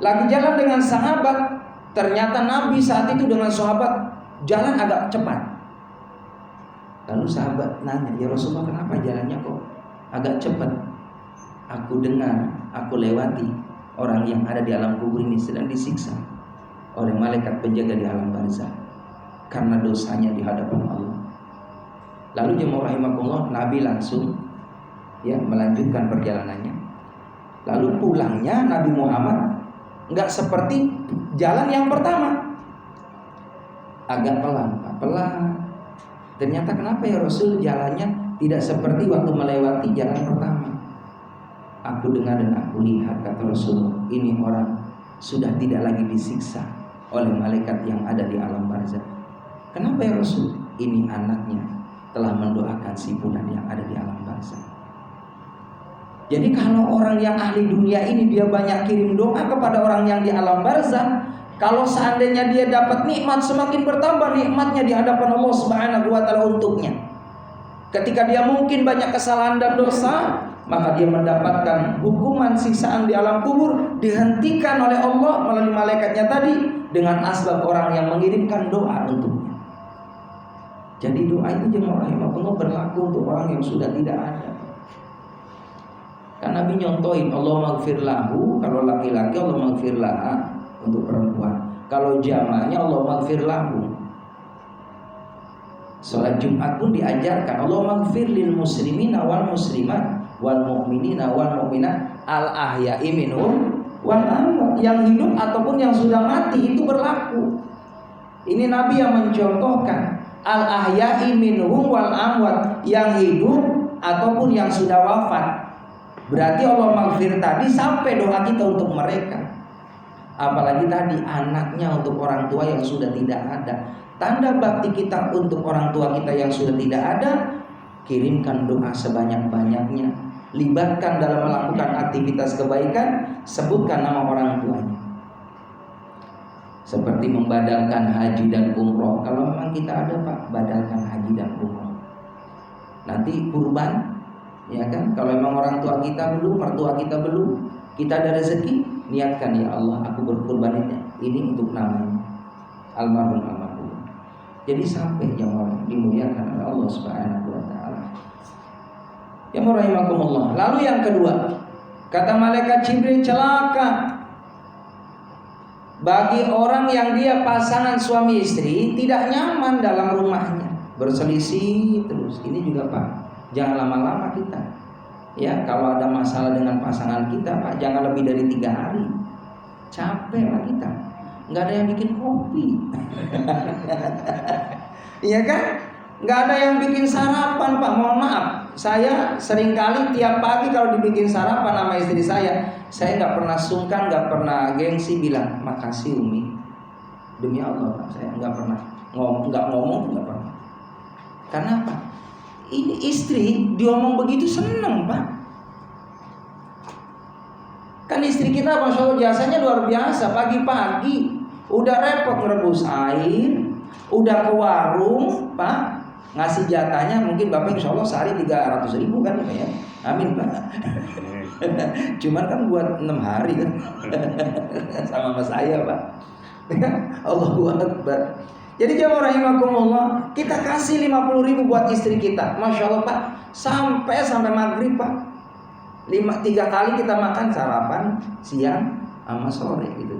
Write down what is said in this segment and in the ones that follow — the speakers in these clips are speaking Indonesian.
Lagi jalan dengan sahabat, ternyata Nabi saat itu dengan sahabat jalan agak cepat. Lalu sahabat nanya, ya Rasulullah, kenapa jalannya kok agak cepat? Aku dengar, aku lewati orang yang ada di alam kubur ini sedang disiksa oleh malaikat penjaga di alam barzah karena dosanya di hadapan Allah. Lalu jemaah rahimakumullah, Nabi langsung melanjutkan perjalanannya. Lalu pulangnya Nabi Muhammad nggak seperti jalan yang pertama, agak pelan. Ternyata kenapa ya Rasul jalannya tidak seperti waktu melewati jalan pertama? Aku dengar dan aku lihat, kata Rasul, ini orang sudah tidak lagi disiksa oleh malaikat yang ada di alam barzah. Kenapa ya Rasul? Ini anaknya telah mendoakan si fulan yang ada di alam barzah. Jadi kalau orang yang ahli dunia ini dia banyak kirim doa kepada orang yang di alam barzah, kalau seandainya dia dapat nikmat, semakin bertambah nikmatnya di hadapan Allah Subhanahu wa taala untuknya. Ketika dia mungkin banyak kesalahan dan dosa, maka dia mendapatkan hukuman siksaan di alam kubur dihentikan oleh Allah melalui malaikatnya tadi dengan asbab orang yang mengirimkan doa untuknya. Jadi doa itu jemaah rahimahullah berlaku untuk orang yang sudah tidak ada. Karena Nabi nyontohin, Allah maghfir lahu, kalau laki-laki Allah maghfir laha, untuk perempuan. Kalau jamaahnya Allah maghfir lahu. Salat Jumat pun diajarkan, Allah maghfir lil muslimina wal muslimat wal mu'minina wal mu'minat al ahya'i minhum wal amwat. Yang hidup ataupun yang sudah mati itu berlaku. Ini Nabi yang mencontohkan al ahya'i minhum wal amwat, yang hidup ataupun yang sudah wafat. Berarti Allah maghfir tadi sampai doa kita untuk mereka. Apalagi tadi anaknya untuk orang tua yang sudah tidak ada. Tanda bakti kita untuk orang tua kita yang sudah tidak ada, kirimkan doa sebanyak-banyaknya. Libatkan dalam melakukan aktivitas kebaikan, sebutkan nama orang tuanya. Seperti membadalkan haji dan umroh. Kalau memang kita ada Pak, badalkan haji dan umroh. Nanti kurban, ya kan? Kalau memang orang tua kita belum, mertua kita belum, kita ada rezeki, niatkan, ya Allah, aku berkurban ini untuk namanya almarhum. Jadi sampai jamaah dimuliakan oleh Allah Subhanahu wa taala. Ya rahimakumullah. Lalu yang kedua, kata malaikat Jibril, celaka bagi orang yang dia pasangan suami istri tidak nyaman dalam rumahnya, berselisih terus. Ini juga Pak, jangan lama-lama kita. Ya, kalau ada masalah dengan pasangan kita Pak, jangan lebih dari 3 hari. Capek lah kita, nggak ada yang bikin kopi. Iya kan? Nggak ada yang bikin sarapan Pak. Mohon maaf, saya seringkali tiap pagi kalau dibikin sarapan sama istri saya nggak pernah sungkan, nggak pernah gengsi bilang makasih Umi. Demi Allah Pak, saya nggak pernah ngomong, nggak pernah. Karena apa? Ini istri diomong begitu seneng Pak. Kan istri kita Masya Allah jasanya luar biasa. Pagi-pagi udah repot merebus air, udah ke warung Pak, ngasih jatahnya mungkin Bapak insya Allah sehari 300.000 kan ya. Amin Pak. Cuman kan buat 6 hari kan. Sama saya Pak. Allahu Akbar. Jadi jamaah rahimakumullah, kita kasih 50.000 buat istri kita. Masya Allah Pak, sampai maghrib Pak. 3 kali kita makan, sarapan, siang, sama sore gitu.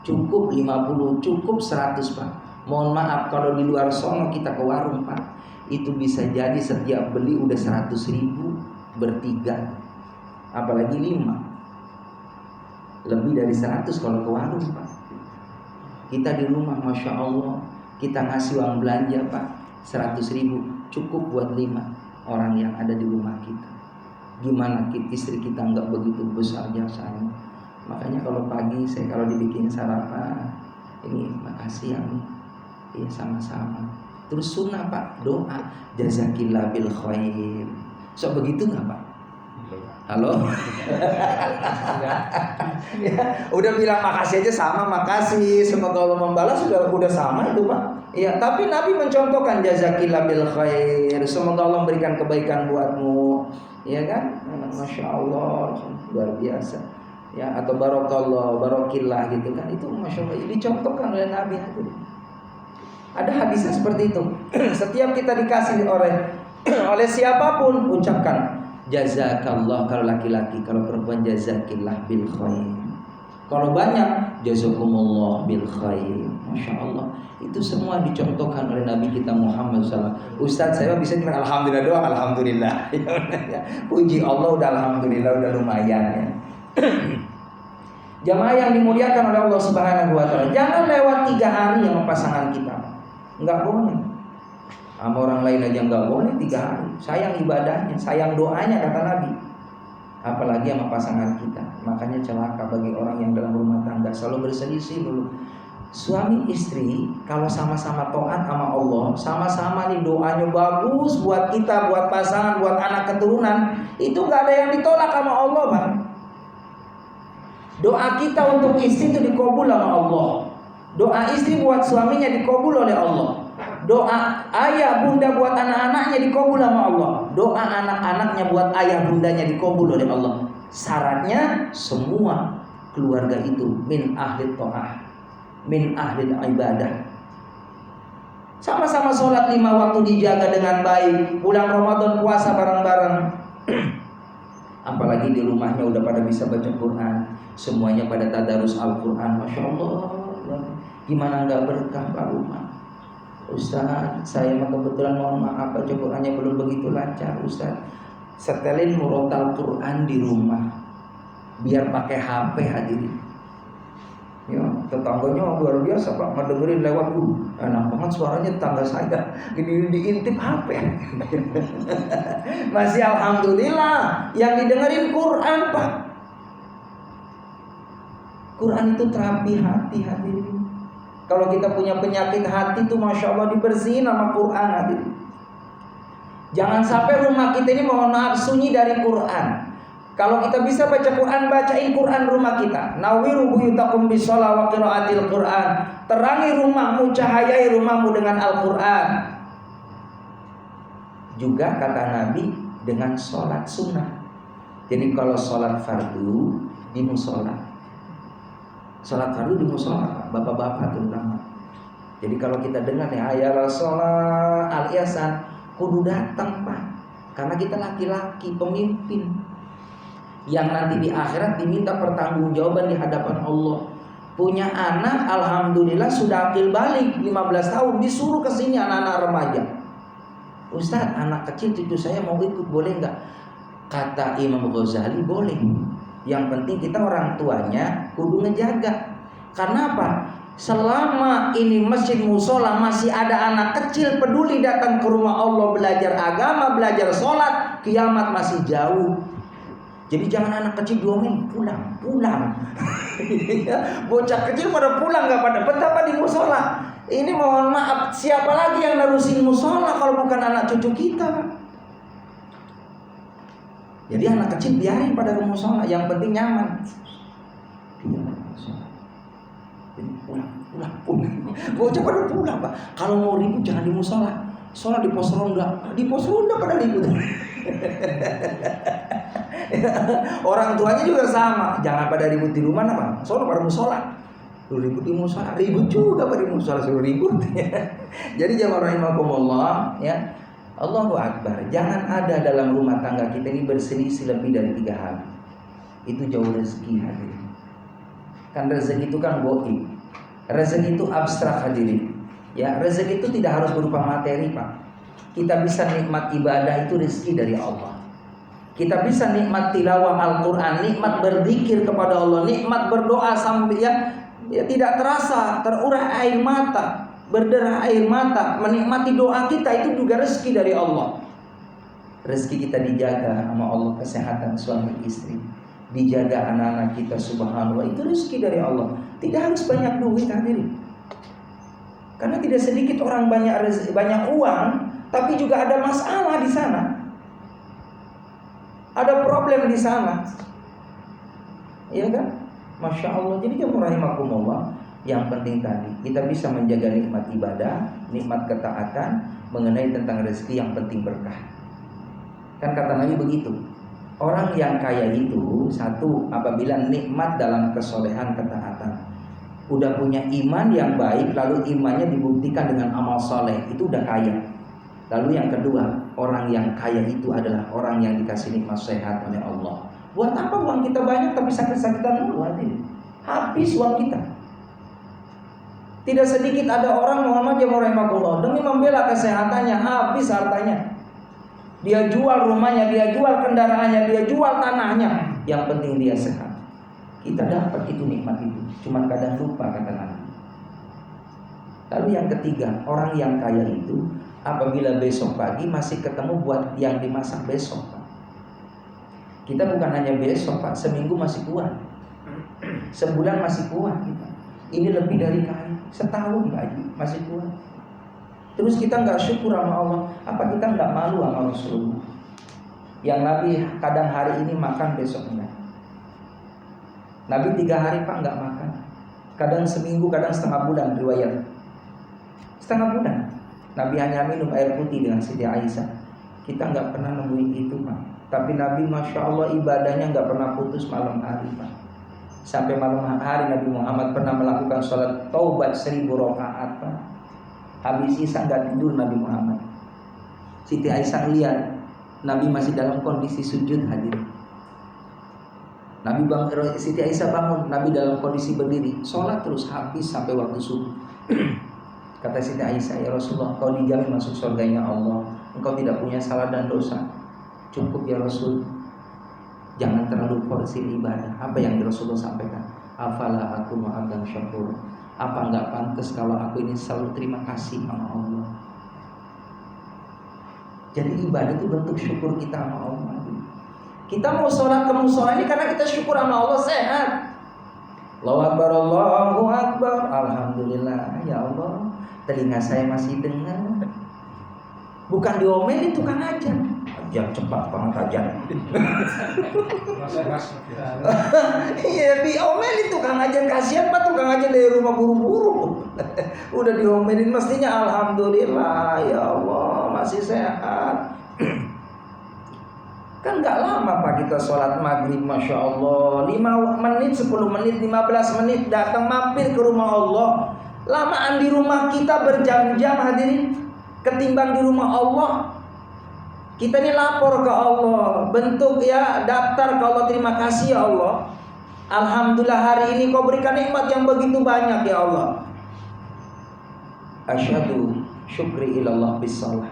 Cukup 50, cukup 100 Pak. Mohon maaf kalau di luar sono kita ke warung Pak, itu bisa jadi setiap beli udah 100.000 bertiga, apalagi 5. Lebih dari 100 kalau ke warung Pak. Kita di rumah Masya Allah, kita ngasih uang belanja Pak 100.000, cukup buat 5 orang yang ada di rumah kita. Gimana istri kita nggak begitu besar jasanya. Makanya kalau pagi saya kalau dibikin sarapan, ini makasih ya nih, ya sama-sama. Terus sunnah Pak, doa jazakillah bil khair. So begitu nggak Pak? Halo? Ya, udah bilang makasih aja sama, makasih, semoga Allah membalas, udah sama itu Pak. Ya, tapi Nabi mencontohkan jazakillah bil khair, semoga Allah memberikan kebaikan buatmu. Ya kan? Masya Allah, luar biasa. ya, atau barokallah, barokillah gitu kan, itu masya Allah dicontohkan oleh Nabi. Ada hadisnya seperti itu. Setiap kita dikasih oleh siapapun, ucapkan jazakallah kalau laki-laki, kalau perempuan jazakillah bil khair. Kalau banyak jazakumullah bil khair. Masya Allah, itu semua dicontohkan oleh Nabi kita Muhammad SAW. Ustaz, saya bisa cuma alhamdulillah doang, alhamdulillah. Puji Allah udah alhamdulillah, udah lumayan ya. Jamaah yang dimuliakan oleh Allah Subhanahu wa taala, jangan lewat 3 hari sama pasangan kita. Enggak boleh. Sama orang lain aja enggak boleh 3 hari. Sayang ibadahnya, sayang doanya kata Nabi. Apalagi sama pasangan kita. Makanya celaka bagi orang yang dalam rumah tangga selalu berselisih dulu. Suami istri kalau sama-sama taat sama Allah, sama-sama nih doanya bagus buat kita, buat pasangan, buat anak keturunan, itu enggak ada yang ditolak sama Allah, Bang. Doa kita untuk istri itu dikabul sama Allah. Doa istri buat suaminya dikabul oleh Allah. Doa ayah bunda buat anak-anaknya dikabul sama Allah. Doa anak-anaknya buat ayah bundanya dikabul oleh Allah. Syaratnya semua keluarga itu min ahli ta'ah, min ahli ibadah. Sama-sama sholat 5 waktu dijaga dengan baik. Bulan Ramadan puasa bareng-bareng. Apalagi di rumahnya udah pada bisa baca Quran, semuanya pada tadarus Al-Quran. Masya Allah, gimana nggak berkah Pak rumah? Ustaz, saya mah kebetulan mohon maaf baca Qurannya belum begitu lancar Ustaz. Setelin murotal Quran di rumah, biar pakai HP hadirin. Ya, tetangganya luar biasa Pak, ngedengerin lewat enak banget suaranya tetangga saya. Ini diintip HP. Masih alhamdulillah yang didengerin Quran Pak. Quran itu terapi hati hadirin. Kalau kita punya penyakit hati tuh masya Allah dibersihin sama Quran hadirin. Jangan sampai rumah kita ini mohon maaf sunyi dari Quran. Kalau kita bisa baca Quran, bacain Quran rumah kita. Nawiru buyutakum bisolah wa qiraatil Quran. Terangi rumahmu, cahayai rumahmu dengan Al-Quran. Juga kata Nabi dengan sholat sunnah. Jadi kalau sholat fardu di musola. Sholat fardu di musola, bapak-bapak terutama. Jadi kalau kita dengar nih hayya sholat al-yasan, kudu datang Pak. Karena kita laki-laki pemimpin yang nanti di akhirat diminta pertanggungjawaban di hadapan Allah. Punya anak alhamdulillah sudah akil balik 15 tahun, disuruh ke sini anak-anak remaja. Ustaz, anak kecil cucu saya mau ikut boleh enggak? Kata Imam Ghazali boleh. Yang penting kita orang tuanya kudu ngejaga. Karena apa? Selama ini masjid musola masih ada anak kecil peduli datang ke rumah Allah belajar agama, belajar sholat, kiamat masih jauh. Jadi jangan anak kecil diomelin, pulang. Bocah kecil pada pulang nggak pada betapa di musola. Ini mohon maaf, siapa lagi yang nerusin musola kalau bukan anak cucu kita? Jadi anak kecil biarin pada ke musola, yang penting nyaman. Jadi pulang. Bocah pada pulang Pak. Kalau mau ribut jangan di musola. Sholat di pos ronda. Di pos ronda pada ribut. Orang tuanya juga sama, jangan pada ribut di rumah Pak. Soalnya pada musola. Lu ribut di musola, ribut juga pada musola suruh ribut. Jadi jamaah rahimakumullah ya. Allahu Akbar. Jangan ada dalam rumah tangga kita ini berselisih lebih dari 3 hari. Itu jauh rezeki hadirin. Kan rezeki itu kan gaib. Rezeki itu abstrak hadirin. Ya, rezeki itu tidak harus berupa materi Pak. Kita bisa nikmat ibadah itu rezeki dari Allah. Kita bisa nikmat tilawah Al-Quran, nikmat berzikir kepada Allah, nikmat berdoa sampai ya tidak terasa terurai air mata, berderah air mata, menikmati doa kita itu juga rezeki dari Allah. Rezeki kita dijaga sama Allah, kesehatan suami istri, dijaga anak-anak kita subhanallah, itu rezeki dari Allah. Tidak harus banyak duit hadirin. Karena tidak sedikit orang banyak uang, tapi juga ada masalah di sana. Ada problem di sana. Iya kan? Masya Allah. Jadi jamaah rahimakumullah, yang penting tadi kita bisa menjaga nikmat ibadah, nikmat ketaatan, mengenai tentang rezeki yang penting berkah. Kan kata Nabi begitu. Orang yang kaya itu, satu, apabila nikmat dalam kesolehan ketaatan, udah punya iman yang baik, lalu imannya dibuktikan dengan amal soleh, itu udah kaya. Lalu yang kedua, orang yang kaya itu adalah orang yang dikasih nikmat sehat oleh Allah. Buat apa uang kita banyak tapi sakit-sakitan mulu? Habis uang kita. Tidak sedikit ada orang Muhammad yang rahimahullah demi membela kesehatannya habis hartanya. Dia jual rumahnya, dia jual kendaraannya, dia jual tanahnya. Yang penting dia sehat. Kita dapat itu nikmat itu, cuma kadang lupa kata Nabi. Lalu yang ketiga, orang yang kaya itu apabila besok pagi masih ketemu buat yang dimasak besok, Pak. Kita bukan hanya besok, Pak, seminggu masih kuat, sebulan masih kuat kita. Ini lebih dari kaya, setahun lagi masih kuat. Terus kita nggak syukur sama Allah, apa kita nggak malu sama Rasulullah? Yang Nabi kadang hari ini makan, besok enggak. Nabi 3 hari Pak nggak makan, kadang seminggu, kadang setengah bulan, riwayat setengah bulan. Nabi hanya minum air putih dengan Siti Aisyah. Kita nggak pernah nemuin itu, Pak. Tapi Nabi Masya Allah ibadahnya nggak pernah putus malam hari, Pak. Sampai malam hari Nabi Muhammad pernah melakukan sholat taubat 1000 rakaat, Pak. Habis isya nggak tidur Nabi Muhammad. Siti Aisyah lihat Nabi masih dalam kondisi sujud, hadir. Siti Aisyah bangun, Nabi dalam kondisi berdiri, sholat terus habis sampai waktu subuh. Kata Siti Aisyah, ya Rasulullah, kau dijamin masuk surganya Allah, engkau tidak punya salah dan dosa. Cukup ya Rasul, jangan terlalu forsir ibadah. Apa yang Rasulullah sampaikan? Afala aku ma'abdan syakur. Apa enggak pantas kalau aku ini selalu terima kasih sama Allah? Jadi ibadah itu bentuk syukur kita sama Allah. Kita mau sholat ke musola ini karena kita syukur sama Allah sehat. Allahu Akbar, Allahu Akbar, alhamdulillah ya Allah, telinga saya masih dengar. Bukan diomelin tukang ajan. Ajan cepat banget ajan. Iya, diomelin tukang ajan, kasihan Pak tukang ajan dari rumah buru-buru. Udah diomelin mestinya alhamdulillah ya Allah masih sehat. Kan gak lama Pak kita sholat maghrib, Masya Allah 5 menit, 10 menit, 15 menit datang mampir ke rumah Allah. Lamaan di rumah kita berjam-jam hadirin ketimbang di rumah Allah. Kita ini lapor ke Allah, bentuk ya daftar ke Allah, terima kasih ya Allah, alhamdulillah hari ini kau berikan nikmat yang begitu banyak ya Allah. Asyhadu syukri ilallah bisalah.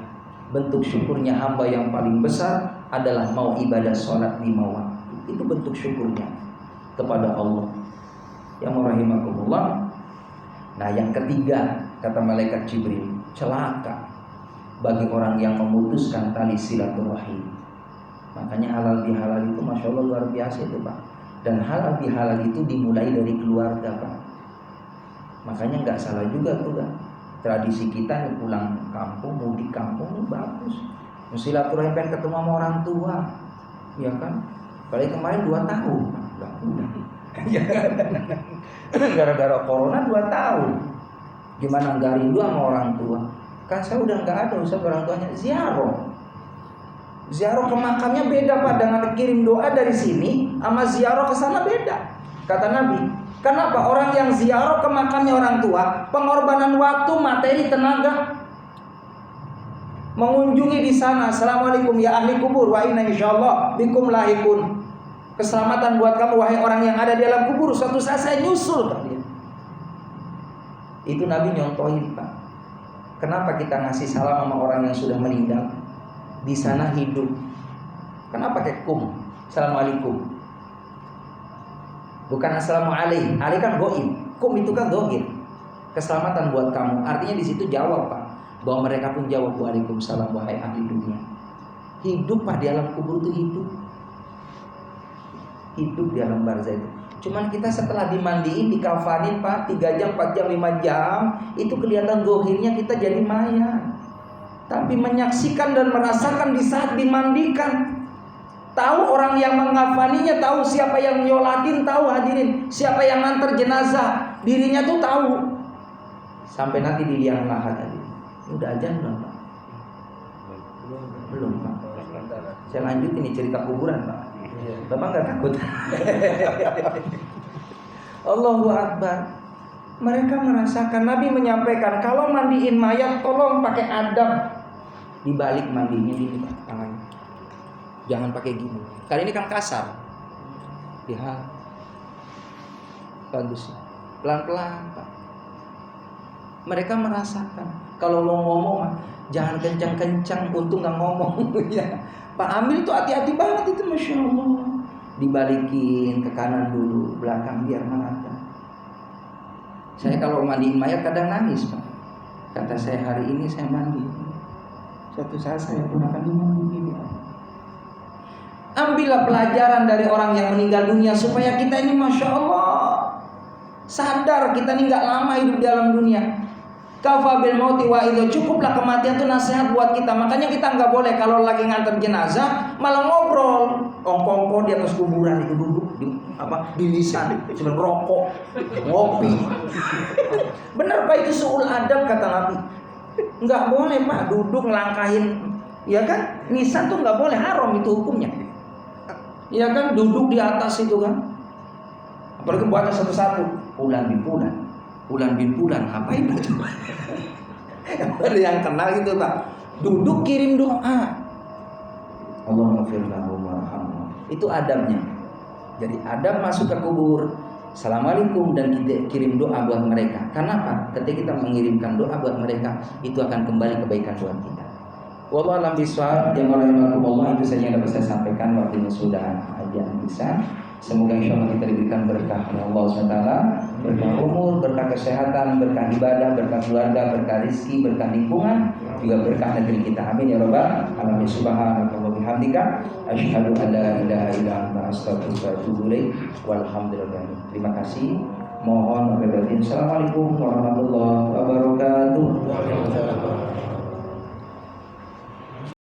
Bentuk syukurnya hamba yang paling besar adalah mau ibadah sholat 5 waktu. Itu bentuk syukurnya kepada Allah. Yang rahimakumullah. Nah yang ketiga, kata malaikat Jibril, celaka bagi orang yang memutuskan tali silaturahim. Makanya halal bihalal itu Masya Allah luar biasa itu Pak. Dan halal bihalal itu dimulai dari keluarga Pak. Makanya gak salah juga tuh Pak. Tradisi kita nih pulang kampung, mudik kampung bagus. Silaturahim pengen ketemu sama orang tua, ya kan? Kali kemarin 2 tahun, udah. Gara-gara corona 2 tahun. Gimana nggak rindu sama orang tua? Kan saya udah nggak ada, usah orang tuanya ziarah. Ziarah ke makamnya beda Pak, dengan kirim doa dari sini sama ziarah ke sana beda. Kata Nabi. Kenapa? Orang yang ziarah ke makamnya orang tua, pengorbanan waktu, materi, tenaga, mengunjungi di sana. Assalamualaikum ya ahli kubur, wa inna insyaallah bikum lahikun. Keselamatan buat kamu wahai orang yang ada di dalam kubur, suatu saat saya nyusul Pak. Itu Nabi nyontohin Pak. Kenapa kita ngasih salam sama orang yang sudah meninggal? Di sana hidup. Kenapa pakai kum? Assalamualaikum. Bukan assalamualaikum, ali kan goib, kum itu kan dohir. Keselamatan buat kamu. Artinya di situ jawab Pak, bahwa mereka pun jawab waalaikumsalam wahai ahli dunia. Hidup Pak di alam kubur itu hidup. Hidup di alam barzah itu. Cuman kita setelah dimandiin, dikafanin Pak 3 jam, 4 jam, 5 jam, itu kelihatan dohirnya kita jadi mayat. Tapi menyaksikan dan merasakan di saat dimandikan, tahu orang yang mengafaninya, tahu siapa yang nyolatin, tahu hadirin siapa yang nganter jenazah, dirinya tuh tahu. Sampai nanti di liang lahat tadi. Udah ajan belum Pak? Belum Pak. Saya lanjut ini cerita kuburan Pak. Bapak nggak takut? Allahu Akbar. Mereka merasakan, Nabi menyampaikan kalau mandiin mayat tolong pakai adab. Dibalik mandinya ini Pak, tangannya. Jangan pakai gini. Kali ini kan kasar. Ya. Bagus. Pelan-pelan Pak. Mereka merasakan kalau mau ngomong jangan kencang-kencang, untung nggak ngomong. Ya. Pak Amil tuh hati-hati banget itu, Masya Allah. Dibalikin ke kanan dulu, belakang biar merata. Saya kalau mandiin mayat kadang nangis Pak. Kata saya hari ini saya mandi, suatu saat saya pun akan dimandi gini. Ambillah pelajaran dari orang yang meninggal dunia supaya kita ini Masya Allah sadar kita ini gak lama hidup di dalam dunia. Kafa bil mauti wa idza, cukuplah kematian itu nasihat buat kita. Makanya kita nggak boleh kalau lagi nganter jenazah malah ngobrol, ongkong-ongkong di atas kuburan itu duduk di lisan, cuma rokok, ngopi. Bener Pak, itu suul adab kata Nabi. Nggak boleh Pak duduk ngelangkahin, ya kan? Nisan tuh nggak boleh, haram itu hukumnya. Ya kan, duduk di atas itu kan. Apalagi buatnya satu-satu, bulan bin bulan, ngapain coba? Yang kenal gitu Pak, duduk kirim doa, Allahumma ghfir lahu warhamhu. Itu adabnya. Jadi adab masuk ke kubur, assalamualaikum, dan kita kirim doa buat mereka. Kenapa? Ketika kita mengirimkan doa buat mereka, itu akan kembali kebaikan buat kita. Wallahu a'lam bishawab. Ya Allah, itu saja yang dapat saya sampaikan. Waktunya sudah aja bisa. Semoga insya Allah kita diberikan berkah oleh Allah SWT, berkah umur, berkah kesehatan, berkah ibadah, berkah keluarga, berkah rizki, berkah lingkungan, juga berkah negeri kita. Amin ya rabbal alamin. Subhanaka wa bihamdika, asyhadu an la ilaha illa anta, astaghfiruka wa atubu ilaik. Walhamdulillah. Terima kasih. Mohon maaf. Assalamualaikum warahmatullahi wabarakatuh.